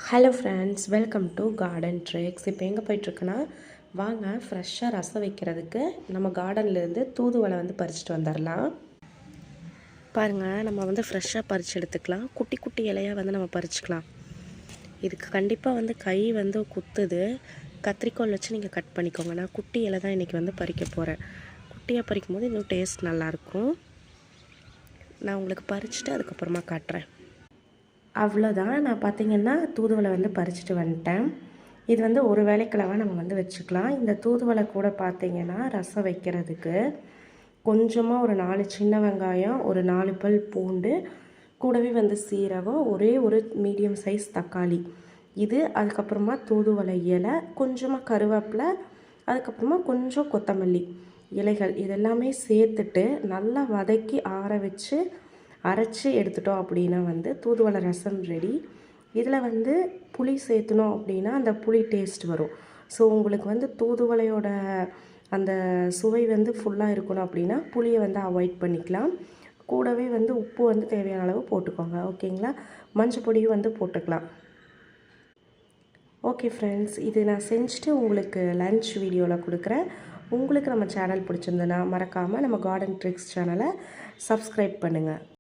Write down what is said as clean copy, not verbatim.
Hello friends, welcome to garden tricks. இப்போ எங்கே போயிட்டுருக்குன்னா, வாங்க ஃப்ரெஷ்ஷாக ரசம் வைக்கிறதுக்கு நம்ம கார்டன்லேருந்து தூதுவளை பறிச்சுட்டு வந்துடலாம். பாருங்கள், நம்ம ஃப்ரெஷ்ஷாக பறித்து எடுத்துக்கலாம். குட்டி குட்டி இலையாக நம்ம பறிச்சுக்கலாம். இதுக்கு கண்டிப்பாக கை குத்துது. கத்திரிக்கோல் வச்சு நீங்கள் கட் பண்ணிக்கோங்க. நான் குட்டி இலை தான் இன்றைக்கி பறிக்க போகிறேன். குட்டியாக பறிக்கும் போது இன்னும் டேஸ்ட் நல்லாயிருக்கும். நான் உங்களுக்கு பறிச்சுட்டு அதுக்கப்புறமா காட்டுறேன். அவ்வளோதான். நான் பார்த்திங்கன்னா தூதுவளை பறிச்சுட்டு வந்துட்டேன். இது ஒரு வேளைக்கிழமை நம்ம வச்சுக்கலாம். இந்த தூதுவளை கூட பார்த்திங்கன்னா ரசம் வைக்கிறதுக்கு கொஞ்சமாக ஒரு 4 சின்ன வெங்காயம், ஒரு 4 பல் பூண்டு, கூடவே சீரகம், ஒரே ஒரு மீடியம் சைஸ் தக்காளி, இது அதுக்கப்புறமா தூதுவளை இலை, கொஞ்சமாக கருவேப்பிலை, அதுக்கப்புறமா கொஞ்சம் கொத்தமல்லி இலைகள், இதெல்லாமே சேர்த்துட்டு நல்லா வதக்கி ஆற வச்சு அரைச்சி எடுத்துட்டோம் அப்படின்னா தூதுவளை ரசம் ரெடி. இதில் புளி சேர்த்துனோம் அப்படின்னா அந்த புளி டேஸ்ட் வரும். ஸோ உங்களுக்கு தூதுவளையோட அந்த சுவை ஃபுல்லாக இருக்கணும் அப்படின்னா புளியை அவாய்ட் பண்ணிக்கலாம். கூடவே உப்பு தேவையான அளவு போட்டுக்கோங்க. ஓகேங்களா? மஞ்சள் பொடியும் போட்டுக்கலாம். ஓகே ஃப்ரெண்ட்ஸ், இது நான் செஞ்சுட்டு உங்களுக்கு லன்ச் வீடியோவில் கொடுக்குறேன். உங்களுக்கு நம்ம சேனல் பிடிச்சிருந்ததுன்னா மறக்காமல் நம்ம கார்டன் ட்ரிக்ஸ் சேனலை சப்ஸ்கிரைப் பண்ணுங்கள்.